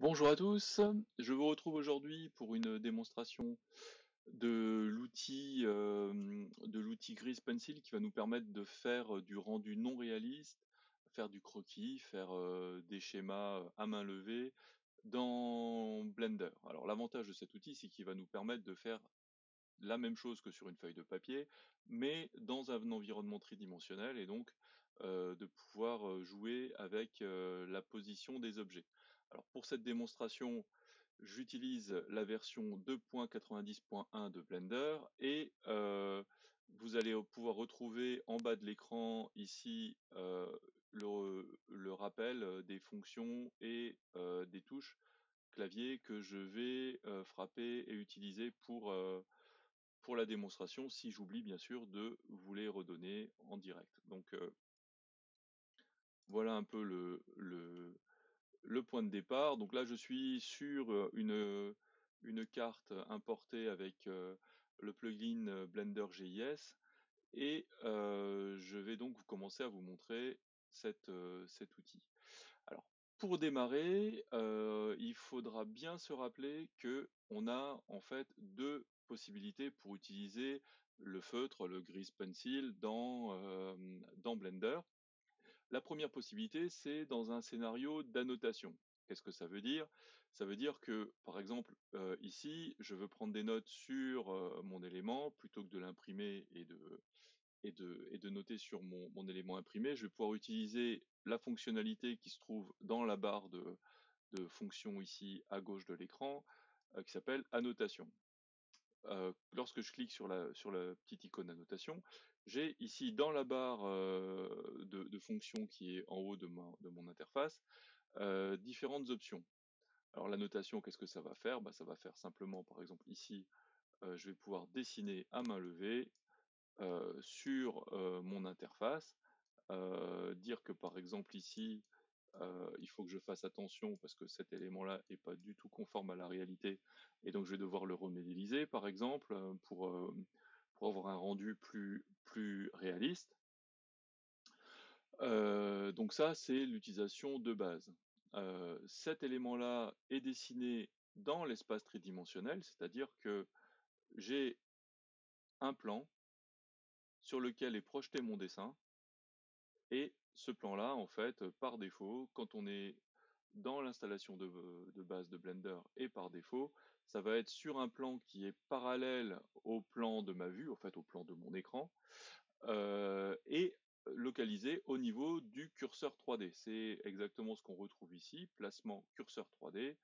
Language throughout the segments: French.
Bonjour à tous, je vous retrouve aujourd'hui pour une démonstration de l'outil Grease Pencil qui va nous permettre de faire du rendu non réaliste, faire du croquis, faire des schémas à main levée dans Blender. Alors l'avantage de cet outil, c'est qu'il va nous permettre de faire la même chose que sur une feuille de papier, mais dans un environnement tridimensionnel et donc de pouvoir jouer avec la position des objets. Alors pour cette démonstration, j'utilise la version 2.90.1 de Blender et vous allez pouvoir retrouver en bas de l'écran ici le rappel des fonctions et des touches clavier que je vais frapper et utiliser pour la démonstration, si j'oublie bien sûr de vous les redonner en direct. Donc voilà un peu le point de départ. Donc là, je suis sur une carte importée avec le plugin Blender GIS et je vais donc commencer à vous montrer cet outil. Alors, pour démarrer, il faudra bien se rappeler que on a en fait deux possibilités pour utiliser le feutre, le Grease Pencil dans Blender. La première possibilité, c'est dans un scénario d'annotation. Qu'est-ce que ça veut dire? Ça veut dire que, par exemple, ici, je veux prendre des notes sur mon élément plutôt que de l'imprimer et de noter sur mon élément imprimé. Je vais pouvoir utiliser la fonctionnalité qui se trouve dans la barre de fonctions ici à gauche de l'écran, qui s'appelle annotation. Lorsque je clique sur la petite icône annotation, j'ai ici dans la barre de fonctions qui est en haut de mon interface, différentes options. Alors l'annotation, qu'est-ce que ça va faire? Ça va faire simplement, par exemple ici, je vais pouvoir dessiner à main levée sur mon interface, dire que par exemple ici, il faut que je fasse attention parce que cet élément-là est pas du tout conforme à la réalité et donc je vais devoir le remodéliser par exemple pour avoir un rendu plus réaliste. Donc ça, c'est l'utilisation de base. Cet élément-là est dessiné dans l'espace tridimensionnel, c'est-à-dire que j'ai un plan sur lequel est projeté mon dessin. Et ce plan-là, en fait, par défaut, quand on est dans l'installation de base de Blender et par défaut, ça va être sur un plan qui est parallèle au plan de ma vue, en fait au plan de mon écran, et localisé au niveau du curseur 3D. C'est exactement ce qu'on retrouve ici, placement curseur 3D,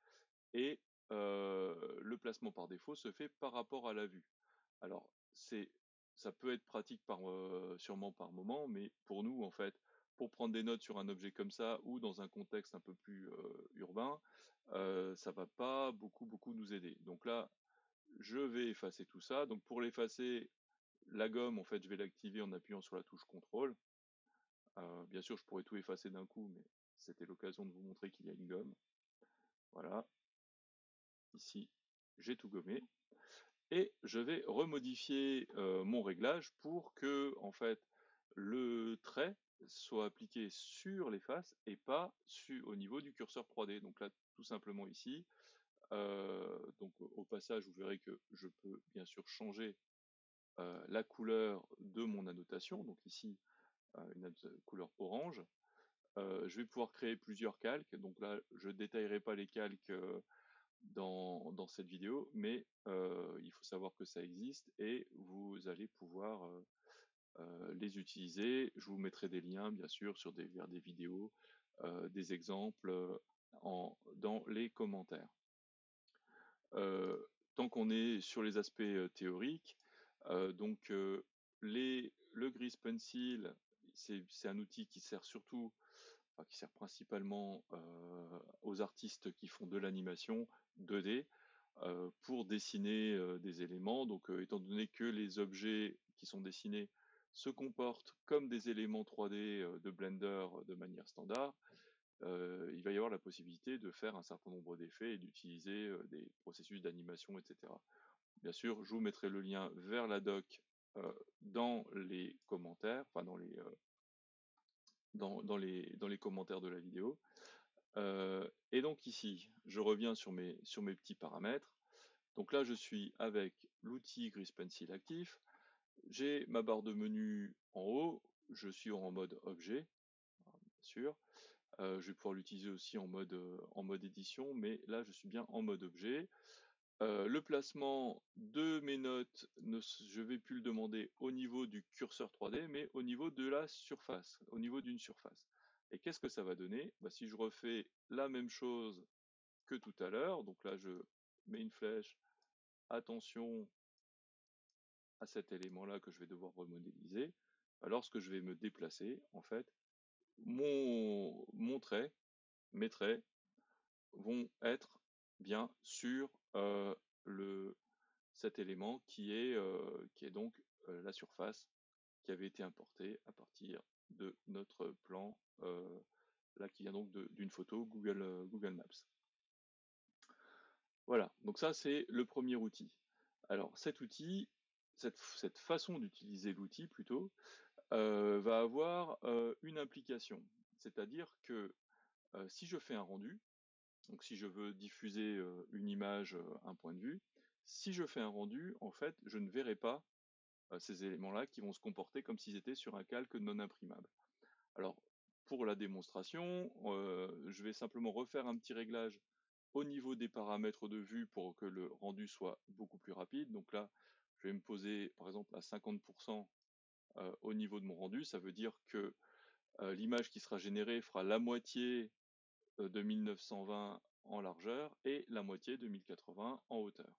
et le placement par défaut se fait par rapport à la vue. Alors, ça peut être pratique sûrement par moment, mais pour nous, en fait, pour prendre des notes sur un objet comme ça ou dans un contexte un peu plus urbain, ça va pas beaucoup nous aider. Donc là, je vais effacer tout ça. Donc pour l'effacer, la gomme, en fait, je vais l'activer en appuyant sur la touche contrôle. Bien sûr, je pourrais tout effacer d'un coup, mais c'était l'occasion de vous montrer qu'il y a une gomme. Voilà, ici, j'ai tout gommé. Et je vais remodifier mon réglage pour que en fait le trait soit appliqué sur les faces et pas au niveau du curseur 3D. Donc là, tout simplement ici. Donc au passage, vous verrez que je peux bien sûr changer la couleur de mon annotation. Donc ici, une couleur orange. Je vais pouvoir créer plusieurs calques. Donc là, je détaillerai pas les calques dans cette vidéo, mais il faut savoir que ça existe et vous allez pouvoir les utiliser. Je vous mettrai des liens, bien sûr, vers des vidéos, des exemples dans les commentaires. Tant qu'on est sur les aspects théoriques, donc le Grease Pencil, c'est un outil qui sert surtout, enfin, qui sert principalement aux artistes qui font de l'animation 2D pour dessiner des éléments. Donc, étant donné que les objets qui sont dessinés se comportent comme des éléments 3D de Blender de manière standard, il va y avoir la possibilité de faire un certain nombre d'effets et d'utiliser des processus d'animation, etc. Bien sûr, je vous mettrai le lien vers la doc dans les commentaires, enfin dans les commentaires de la vidéo. Et donc ici, je reviens sur mes petits paramètres. Donc là, je suis avec l'outil Grease Pencil actif. J'ai ma barre de menu en haut. Je suis en mode objet, bien sûr. Je vais pouvoir l'utiliser aussi en mode édition, mais là, je suis bien en mode objet. Le placement de mes notes, je vais plus le demander au niveau du curseur 3D, mais au niveau de la surface, au niveau d'une surface. Et qu'est-ce que ça va donner? Bah, si je refais la même chose que tout à l'heure, donc là je mets une flèche, attention à cet élément-là que je vais devoir remodéliser, bah, lorsque je vais me déplacer, en fait, mon trait, mes traits vont être bien sur le, cet élément qui est donc la surface qui avait été importée à partir de notre plan, là qui vient donc d'une photo Google Maps. Voilà, donc ça c'est le premier outil. Alors cet outil, cette façon d'utiliser l'outil plutôt, va avoir une implication. C'est-à-dire que si je fais un rendu, donc si je veux diffuser une image, un point de vue, si je fais un rendu, en fait, je ne verrai pas ces éléments-là qui vont se comporter comme s'ils étaient sur un calque non imprimable. Alors, pour la démonstration, je vais simplement refaire un petit réglage au niveau des paramètres de vue pour que le rendu soit beaucoup plus rapide. Donc là, je vais me poser par exemple à 50% au niveau de mon rendu. Ça veut dire que l'image qui sera générée fera la moitié de 1920 en largeur et la moitié de 1080 en hauteur.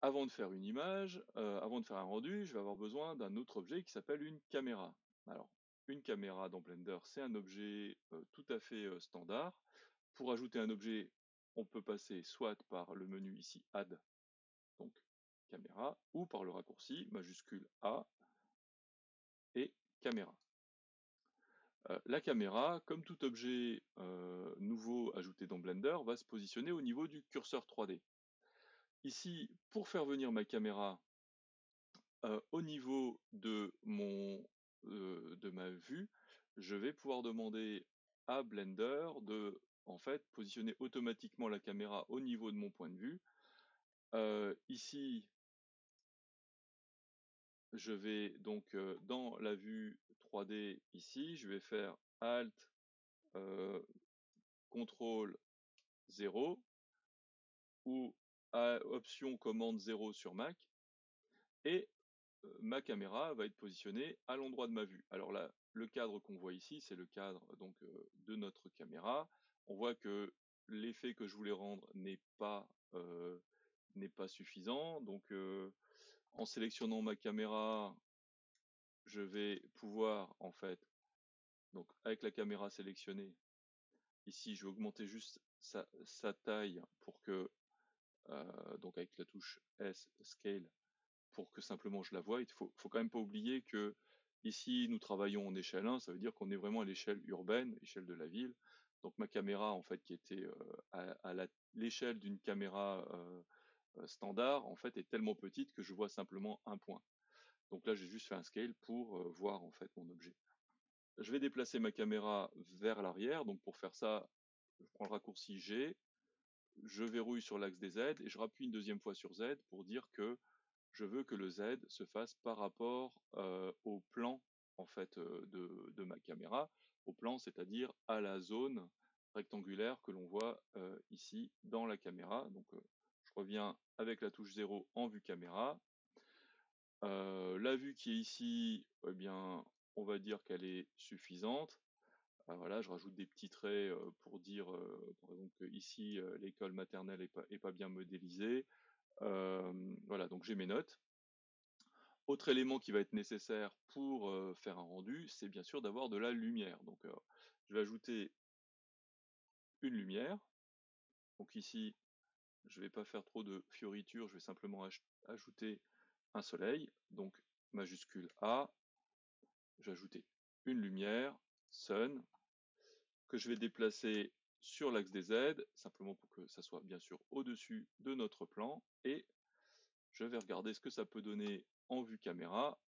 Avant de faire une image, avant de faire un rendu, je vais avoir besoin d'un autre objet qui s'appelle une caméra. Alors, une caméra dans Blender, c'est un objet tout à fait standard. Pour ajouter un objet, on peut passer soit par le menu ici Add, donc caméra, ou par le raccourci majuscule A et caméra. La caméra, comme tout objet nouveau ajouté dans Blender, va se positionner au niveau du curseur 3D. Ici, pour faire venir ma caméra au niveau de ma vue, je vais pouvoir demander à Blender de en fait positionner automatiquement la caméra au niveau de mon point de vue. Ici, je vais donc dans la vue 3D ici, je vais faire Alt, CTRL 0 ou Option Commande 0 sur Mac et ma caméra va être positionnée à l'endroit de ma vue. Alors là, le cadre qu'on voit ici, c'est le cadre donc de notre caméra. On voit que l'effet que je voulais rendre n'est pas suffisant. Donc en sélectionnant ma caméra, je vais pouvoir en fait, donc avec la caméra sélectionnée, ici je vais augmenter juste sa taille pour que donc avec la touche S Scale pour que simplement je la voie. Il faut quand même pas oublier que ici nous travaillons en échelle 1, ça veut dire qu'on est vraiment à l'échelle urbaine, échelle de la ville. Donc ma caméra en fait qui était à l'échelle d'une caméra standard en fait est tellement petite que je vois simplement un point. Donc là j'ai juste fait un scale pour voir en fait mon objet. Je vais déplacer ma caméra vers l'arrière, donc pour faire ça, je prends le raccourci G, je verrouille sur l'axe des Z et je rappuie une deuxième fois sur Z pour dire que je veux que le Z se fasse par rapport au plan en fait de ma caméra, au plan, c'est-à-dire à la zone rectangulaire que l'on voit ici dans la caméra. Donc je reviens avec la touche 0 en vue caméra. La vue qui est ici, eh bien, on va dire qu'elle est suffisante. Voilà, je rajoute des petits traits pour dire, par exemple, que ici l'école maternelle est pas bien modélisée. Voilà, donc j'ai mes notes. Autre élément qui va être nécessaire pour faire un rendu, c'est bien sûr d'avoir de la lumière. Donc je vais ajouter une lumière. Donc ici, je ne vais pas faire trop de fioritures, je vais simplement ajouter un soleil. Donc majuscule A, j'ai ajouté une lumière, Sun, que je vais déplacer sur l'axe des Z, simplement pour que ça soit bien sûr au-dessus de notre plan. Et je vais regarder ce que ça peut donner en vue caméra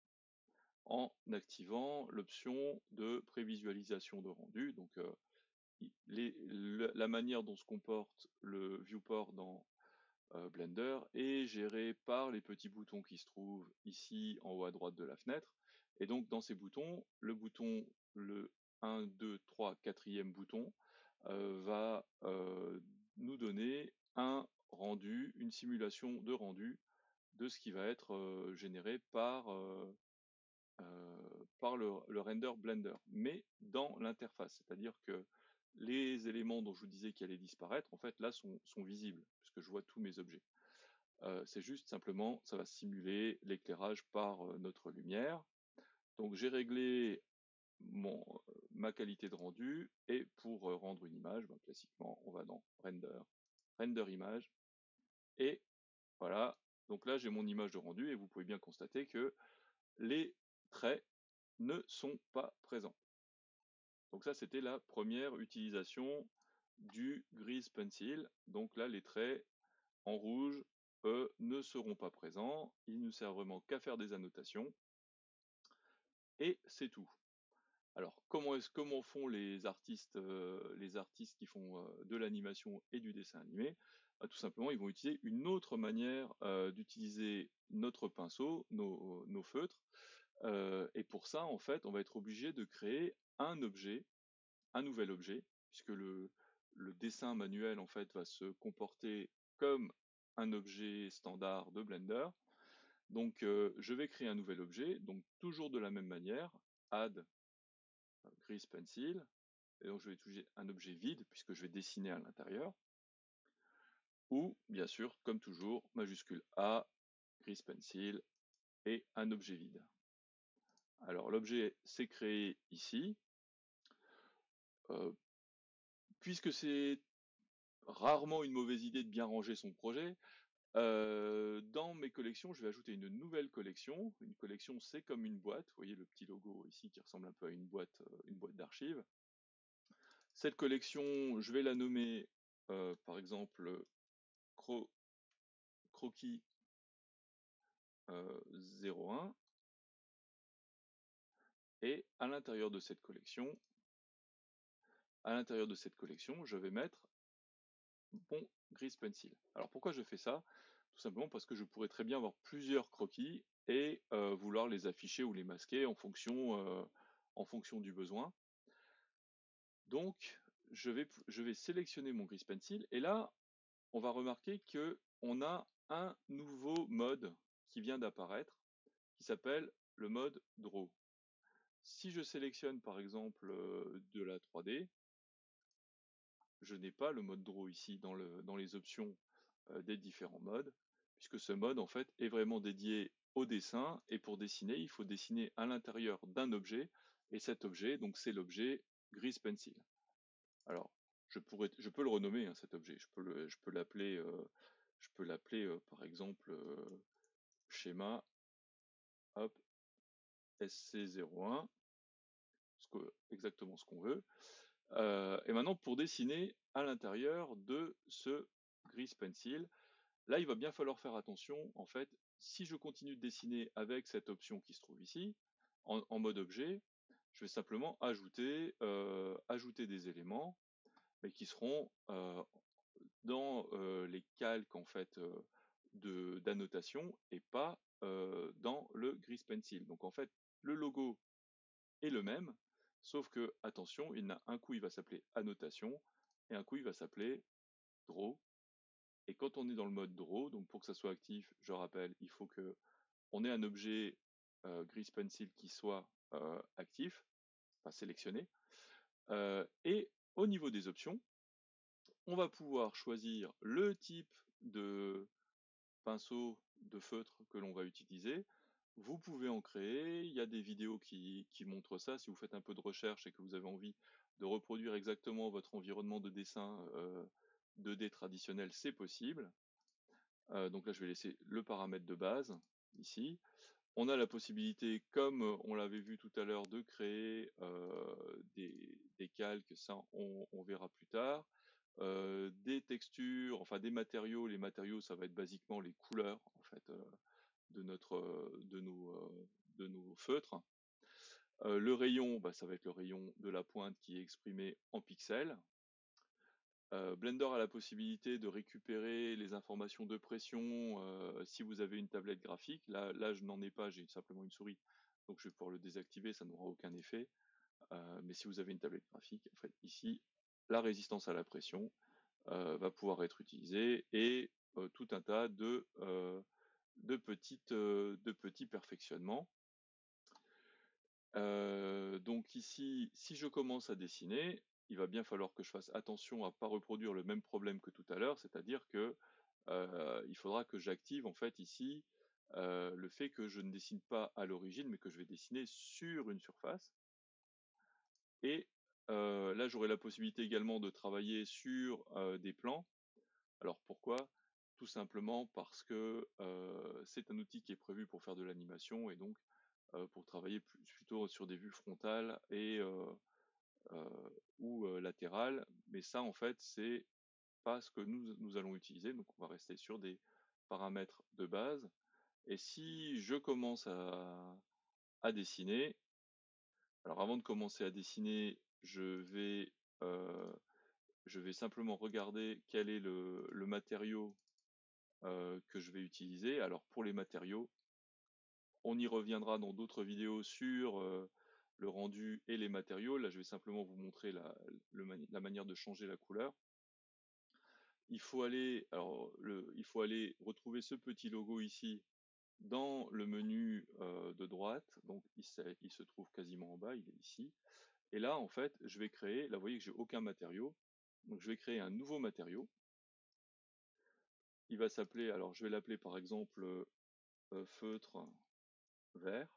en activant l'option de prévisualisation de rendu. Donc la manière dont se comporte le viewport dans Blender est gérée par les petits boutons qui se trouvent ici en haut à droite de la fenêtre. Et donc dans ces boutons, le 1, 2, 3, 4e bouton va nous donner un rendu, une simulation de rendu de ce qui va être généré par le render Blender, mais dans l'interface. C'est-à-dire que les éléments dont je vous disais qu'ils allaient disparaître, en fait, là, sont visibles, puisque je vois tous mes objets. C'est juste simplement, ça va simuler l'éclairage par notre lumière. Donc j'ai réglé ma qualité de rendu, et pour rendre une image, ben, classiquement, on va dans Render, Render Image, et voilà. Donc là, j'ai mon image de rendu, et vous pouvez bien constater que les traits ne sont pas présents. Donc ça, c'était la première utilisation du Grease Pencil. Donc là, les traits en rouge, eux, ne seront pas présents. Ils ne servent vraiment qu'à faire des annotations. Et c'est tout. Alors, comment font les artistes qui font de l'animation et du dessin animé? Bah, tout simplement, ils vont utiliser une autre manière d'utiliser notre pinceau, nos feutres. Et pour ça, en fait, on va être obligé de créer un objet, un nouvel objet, puisque le dessin manuel, en fait, va se comporter comme un objet standard de Blender. Donc, je vais créer un nouvel objet, donc toujours de la même manière, add Grease Pencil, et donc je vais utiliser un objet vide, puisque je vais dessiner à l'intérieur, ou, bien sûr, comme toujours, majuscule A, Grease Pencil, et un objet vide. Alors, l'objet s'est créé ici. Puisque c'est rarement une mauvaise idée de bien ranger son projet, dans mes collections, je vais ajouter une nouvelle collection. Une collection, c'est comme une boîte. Vous voyez le petit logo ici qui ressemble un peu à une boîte d'archives. Cette collection, je vais la nommer, par exemple, Croquis 01. Et à l'intérieur de cette collection, je vais mettre mon Grease Pencil. Alors pourquoi je fais ça? Tout simplement parce que je pourrais très bien avoir plusieurs croquis et vouloir les afficher ou les masquer en fonction du besoin. Donc je vais sélectionner mon Grease Pencil, et là on va remarquer que on a un nouveau mode qui vient d'apparaître, qui s'appelle le mode Draw. Si je sélectionne par exemple de la 3D, je n'ai pas le mode Draw ici dans les options des différents modes, puisque ce mode en fait est vraiment dédié au dessin, et pour dessiner, il faut dessiner à l'intérieur d'un objet, et cet objet, donc c'est l'objet Grease Pencil. Alors, je peux le renommer, hein, cet objet, je peux l'appeler par exemple schéma, hop, SC01, exactement ce qu'on veut. Et maintenant, pour dessiner à l'intérieur de ce Grease Pencil, là, il va bien falloir faire attention. En fait, si je continue de dessiner avec cette option qui se trouve ici, en mode objet, je vais simplement ajouter des éléments, mais qui seront dans les calques en fait d'annotation, et pas dans le Grease Pencil. Donc en fait, le logo est le même, sauf que, attention, un coup il va s'appeler annotation, et un coup il va s'appeler draw. Et quand on est dans le mode draw, donc pour que ça soit actif, je rappelle, il faut que on ait un objet Grease Pencil qui soit actif, enfin sélectionné. Et au niveau des options, on va pouvoir choisir le type de pinceau, de feutre que l'on va utiliser. Vous pouvez en créer, il y a des vidéos qui montrent ça. Si vous faites un peu de recherche et que vous avez envie de reproduire exactement votre environnement de dessin 2D traditionnel, c'est possible. Donc là, je vais laisser le paramètre de base ici. On a la possibilité, comme on l'avait vu tout à l'heure, de créer des calques, ça on verra plus tard. Des textures, enfin des matériaux. Les matériaux, ça va être basiquement les couleurs en fait de nos feutres. Le rayon, bah, ça va être le rayon de la pointe qui est exprimé en pixels. Blender a la possibilité de récupérer les informations de pression si vous avez une tablette graphique. Là je n'en ai pas, j'ai simplement une souris, donc je vais pouvoir le désactiver, ça n'aura aucun effet. Mais si vous avez une tablette graphique, en fait, ici, la résistance à la pression va pouvoir être utilisée et tout un tas de petits perfectionnements. Donc ici, si je commence à dessiner, il va bien falloir que je fasse attention à pas reproduire le même problème que tout à l'heure, c'est-à-dire que il faudra que j'active en fait ici le fait que je ne dessine pas à l'origine, mais que je vais dessiner sur une surface. Et là, j'aurai la possibilité également de travailler sur des plans. Alors pourquoi? Tout simplement parce que c'est un outil qui est prévu pour faire de l'animation et donc pour travailler plutôt sur des vues frontales et ou latérales. Mais ça, en fait, c'est pas ce que nous allons utiliser. Donc on va rester sur des paramètres de base. Et si je commence à dessiner, alors avant de commencer à dessiner, euh, je vais simplement regarder quel est le matériau que je vais utiliser. Alors pour les matériaux, on y reviendra dans d'autres vidéos sur le rendu et les matériaux. Là, je vais simplement vous montrer la manière de changer la couleur. Il faut aller retrouver ce petit logo ici dans le menu de droite. Donc, il se trouve quasiment en bas, il est ici. Et là, en fait, je vais créer, là, vous voyez que j'ai aucun matériau. Donc, je vais créer un nouveau matériau. Il va s'appeler, alors je vais l'appeler par exemple feutre vert.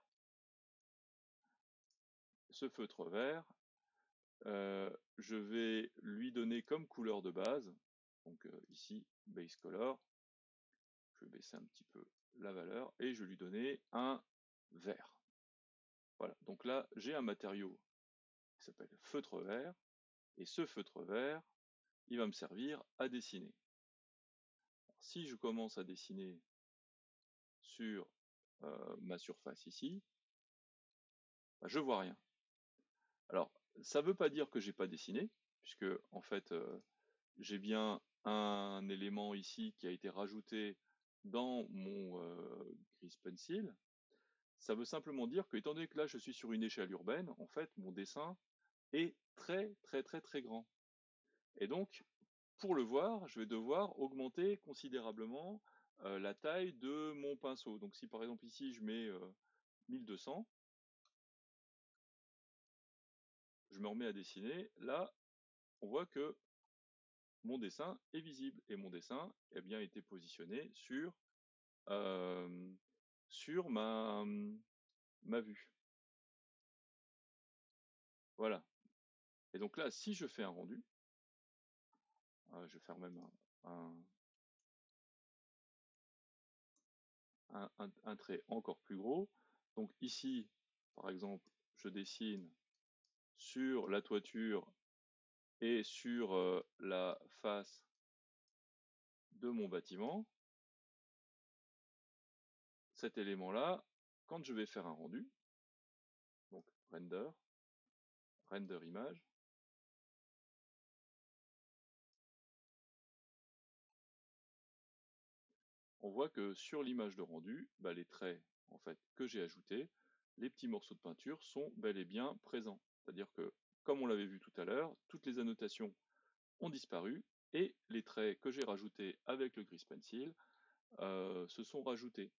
Ce feutre vert, je vais lui donner comme couleur de base, donc ici, base color, je vais baisser un petit peu la valeur, et je vais lui donner un vert. Voilà, donc là, j'ai un matériau qui s'appelle feutre vert, et ce feutre vert, il va me servir à dessiner. Alors, si je commence à dessiner sur ma surface ici, bah, je vois rien. Alors, ça ne veut pas dire que j'ai pas dessiné, puisque en fait, j'ai bien un élément ici qui a été rajouté dans mon Grease Pencil. Ça veut simplement dire que, étant donné que là je suis sur une échelle urbaine, en fait, mon dessin est très très très très grand. Et donc, pour le voir, je vais devoir augmenter considérablement la taille de mon pinceau. Donc si par exemple ici je mets 1200, je me remets à dessiner, là on voit que mon dessin est visible et mon dessin a bien été positionné euh, sur ma vue. Voilà. Et donc là, si je fais un rendu, je vais faire même un trait encore plus gros. Donc ici, par exemple, je dessine sur la toiture et sur la face de mon bâtiment. Cet élément-là, quand je vais faire un rendu, donc render image, on voit que sur l'image de rendu, bah, les traits en fait, que j'ai ajoutés, les petits morceaux de peinture sont bel et bien présents. C'est-à-dire que, comme on l'avait vu tout à l'heure, toutes les annotations ont disparu et les traits que j'ai rajoutés avec le Grease Pencil se sont rajoutés.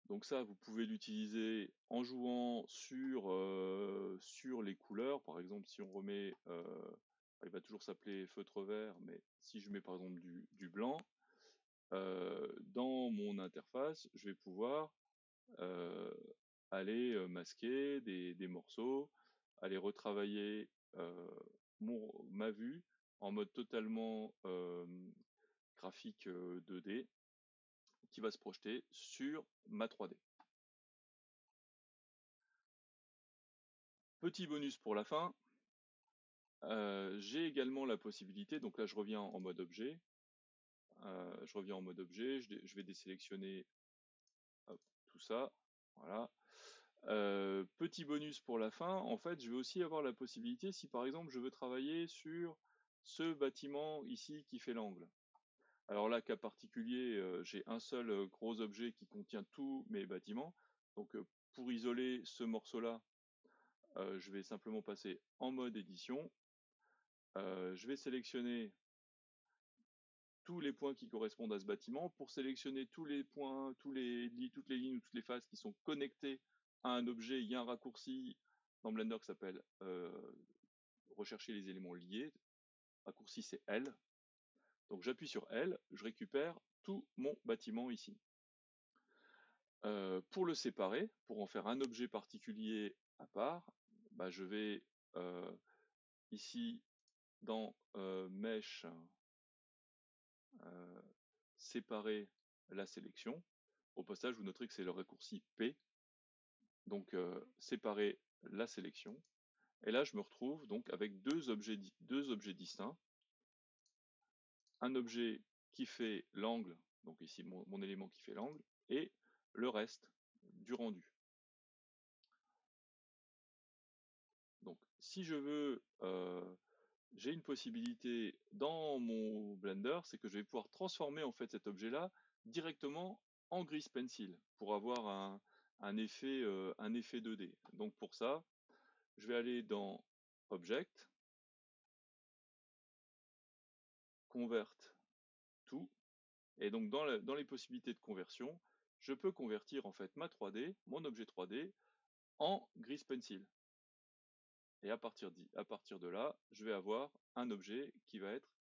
Donc ça, vous pouvez l'utiliser en jouant sur les couleurs. Par exemple, si on remet, il va toujours s'appeler feutre vert, mais si je mets par exemple du blanc, dans mon interface, je vais pouvoir euh, aller masquer des morceaux, aller retravailler ma vue en mode totalement graphique 2D qui va se projeter sur ma 3D. Petit bonus pour la fin, j'ai également la possibilité, donc là je reviens en mode objet, je vais désélectionner hop, tout ça, voilà. Petit bonus pour la fin, en fait, je vais aussi avoir la possibilité, si par exemple je veux travailler sur ce bâtiment ici qui fait l'angle. Alors là, cas particulier, j'ai un seul gros objet qui contient tous mes bâtiments. Donc pour isoler ce morceau-là, je vais simplement passer en mode édition. Je vais sélectionner tous les points qui correspondent à ce bâtiment. Pour sélectionner tous les points, toutes les lignes ou toutes les faces qui sont connectées à un objet, il y a un raccourci dans Blender qui s'appelle rechercher les éléments liés. Raccourci c'est L. Donc j'appuie sur L, je récupère tout mon bâtiment ici. Pour le séparer, pour en faire un objet particulier à part, bah, je vais ici dans Mesh séparer la sélection. Au passage, vous noterez que c'est le raccourci P. Donc séparer la sélection. Et là, je me retrouve donc avec deux objets distincts. Un objet qui fait l'angle, donc ici mon élément qui fait l'angle, et le reste du rendu. Donc si je veux, j'ai une possibilité dans mon Blender, c'est que je vais pouvoir transformer en fait cet objet-là directement en Grease Pencil pour avoir un effet 2D. Donc pour ça, je vais aller dans Object, Convert to, et donc dans les possibilités de conversion, je peux convertir en fait ma 3D, mon objet 3D, en Grease Pencil. Et à partir de là, je vais avoir un objet qui va être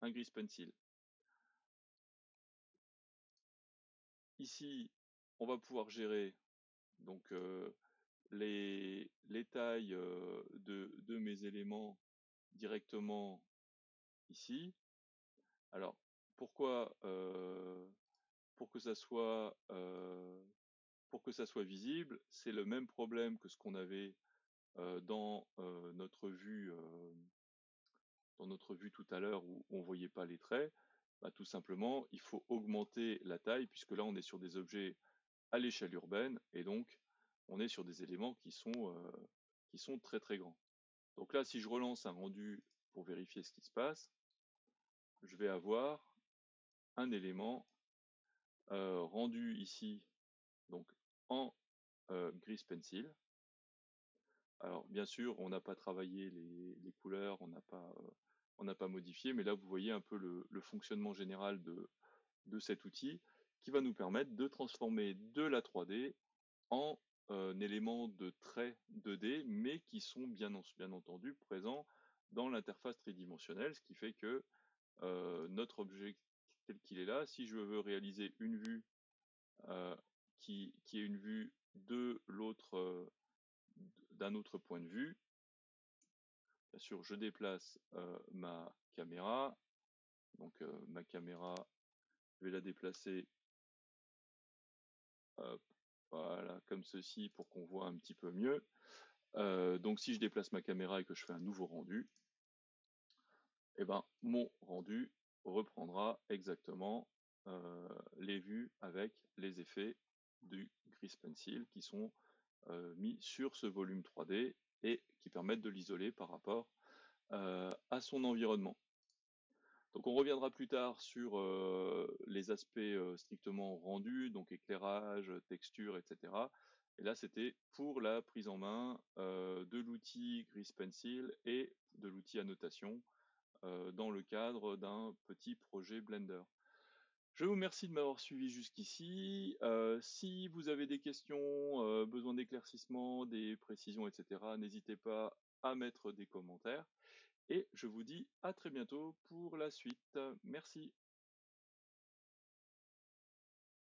un Grease Pencil. Ici, on va pouvoir gérer donc les tailles de mes éléments directement ici. Alors, pourquoi pour que ça soit visible, c'est le même problème que ce qu'on avait dans notre vue tout à l'heure où on voyait pas les traits. Bah, tout simplement, il faut augmenter la taille puisque là on est sur des objets à l'échelle urbaine et donc on est sur des éléments qui sont très très grands. Donc là, si je relance un rendu pour vérifier ce qui se passe, je vais avoir un élément rendu ici donc en Grease Pencil. Alors bien sûr, on n'a pas travaillé les couleurs, on n'a pas modifié, mais là vous voyez un peu le fonctionnement général de cet outil qui va nous permettre de transformer de la 3D en éléments de traits 2D, mais qui sont bien entendu présents dans l'interface tridimensionnelle, ce qui fait que notre objet tel qu'il est là, si je veux réaliser une vue qui est une vue de l'autre d'un autre point de vue, bien sûr, je déplace ma caméra. Donc ma caméra, je vais la déplacer voilà, comme ceci pour qu'on voit un petit peu mieux. Donc si je déplace ma caméra et que je fais un nouveau rendu, eh ben, mon rendu reprendra exactement les vues avec les effets du Grease Pencil qui sont mis sur ce volume 3D et qui permettent de l'isoler par rapport à son environnement. Donc on reviendra plus tard sur les aspects strictement rendus, donc éclairage, texture, etc. Et là, c'était pour la prise en main de l'outil Grease Pencil et de l'outil annotation dans le cadre d'un petit projet Blender. Je vous remercie de m'avoir suivi jusqu'ici. Si vous avez des questions, besoin d'éclaircissement, des précisions, etc., n'hésitez pas à mettre des commentaires. Et je vous dis à très bientôt pour la suite. Merci.